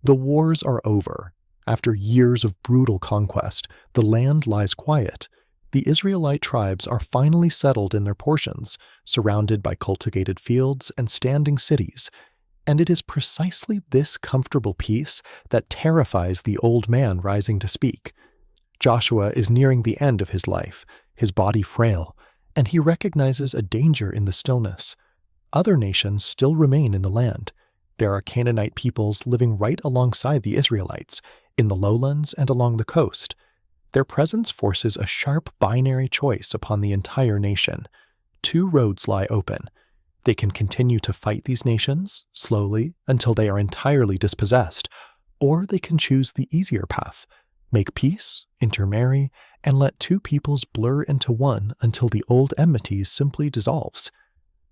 The wars are over. After years of brutal conquest, the land lies quiet. The Israelite tribes are finally settled in their portions, surrounded by cultivated fields and standing cities. And it is precisely this comfortable peace that terrifies the old man rising to speak. Joshua is nearing the end of his life, his body frail, and he recognizes a danger in the stillness. Other nations still remain in the land. There are Canaanite peoples living right alongside the Israelites, in the lowlands and along the coast. Their presence forces a sharp binary choice upon the entire nation. Two roads lie open. They can continue to fight these nations, slowly, until they are entirely dispossessed, or they can choose the easier path, make peace, intermarry, and let two peoples blur into one until the old enmity simply dissolves.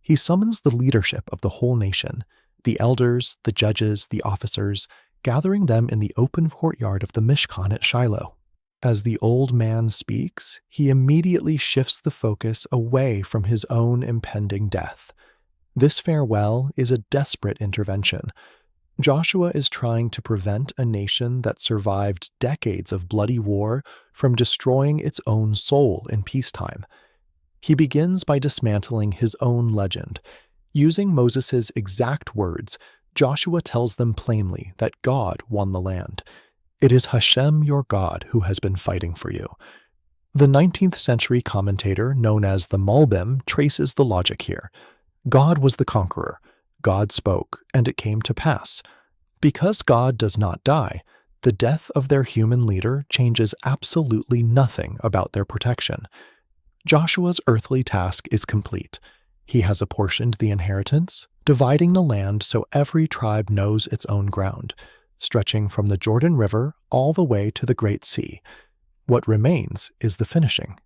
He summons the leadership of the whole nation, the elders, the judges, the officers, gathering them in the open courtyard of the Mishkan at Shiloh. As the old man speaks, he immediately shifts the focus away from his own impending death. This farewell is a desperate intervention. Joshua is trying to prevent a nation that survived decades of bloody war from destroying its own soul in peacetime. He begins by dismantling his own legend. Using Moses' exact words, Joshua tells them plainly that God won the land. It is Hashem your God who has been fighting for you. The 19th century commentator known as the Malbim traces the logic here. God was the conqueror. God spoke, and it came to pass. Because God does not die, the death of their human leader changes absolutely nothing about their protection. Joshua's earthly task is complete. He has apportioned the inheritance, dividing the land so every tribe knows its own ground, stretching from the Jordan River all the way to the Great Sea. What remains is the finishing.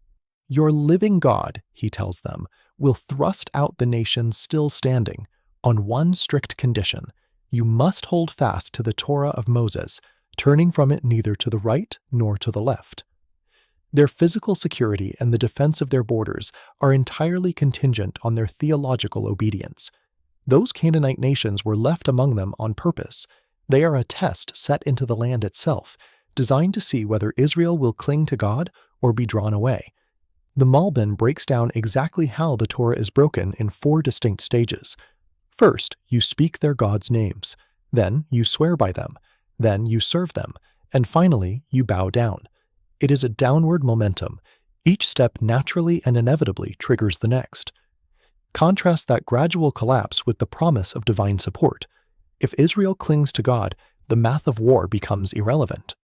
Your living God, he tells them, will thrust out the nations still standing, on one strict condition. You must hold fast to the Torah of Moses, turning from it neither to the right nor to the left. Their physical security and the defense of their borders are entirely contingent on their theological obedience. Those Canaanite nations were left among them on purpose. They are a test set into the land itself, designed to see whether Israel will cling to God or be drawn away. The Malbim breaks down exactly how the Torah is broken in 4 distinct stages. First, you speak their gods' names. Then, you swear by them. Then, you serve them. And finally, you bow down. It is a downward momentum. Each step naturally and inevitably triggers the next. Contrast that gradual collapse with the promise of divine support. If Israel clings to God, the math of war becomes irrelevant.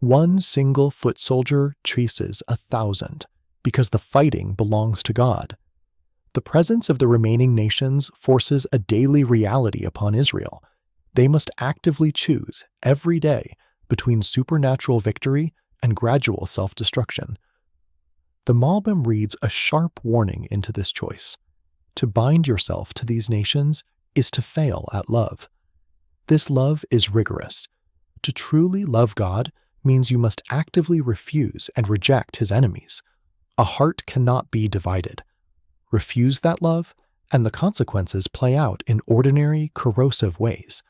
One single foot soldier chases 1,000, because the fighting belongs to God. The presence of the remaining nations forces a daily reality upon Israel. They must actively choose, every day, between supernatural victory and gradual self-destruction. The Malbim reads a sharp warning into this choice. To bind yourself to these nations is to fail at love. This love is rigorous. To truly love God means you must actively refuse and reject his enemies. A heart cannot be divided. Refuse that love, and the consequences play out in ordinary, corrosive ways.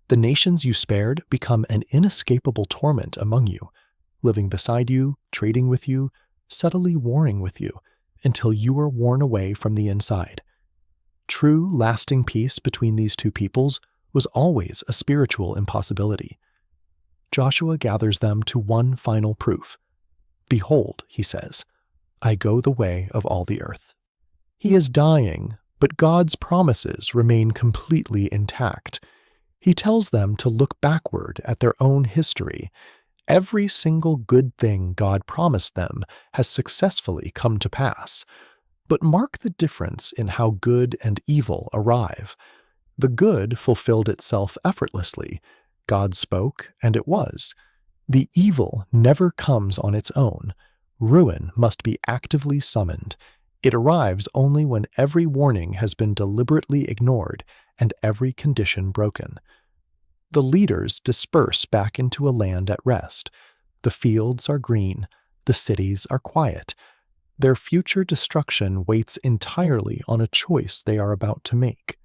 The nations you spared become an inescapable torment among you, living beside you, trading with you, subtly warring with you, until you are worn away from the inside. True, lasting peace between these two peoples was always a spiritual impossibility. Joshua gathers them to one final proof. Behold, he says, I go the way of all the earth. He is dying, but God's promises remain completely intact. He tells them to look backward at their own history. Every single good thing God promised them has successfully come to pass. But mark the difference in how good and evil arrive. The good fulfilled itself effortlessly. God spoke, and it was. The evil never comes on its own. Ruin must be actively summoned. It arrives only when every warning has been deliberately ignored and every condition broken. The leaders disperse back into a land at rest. The fields are green. The cities are quiet. Their future destruction waits entirely on a choice they are about to make.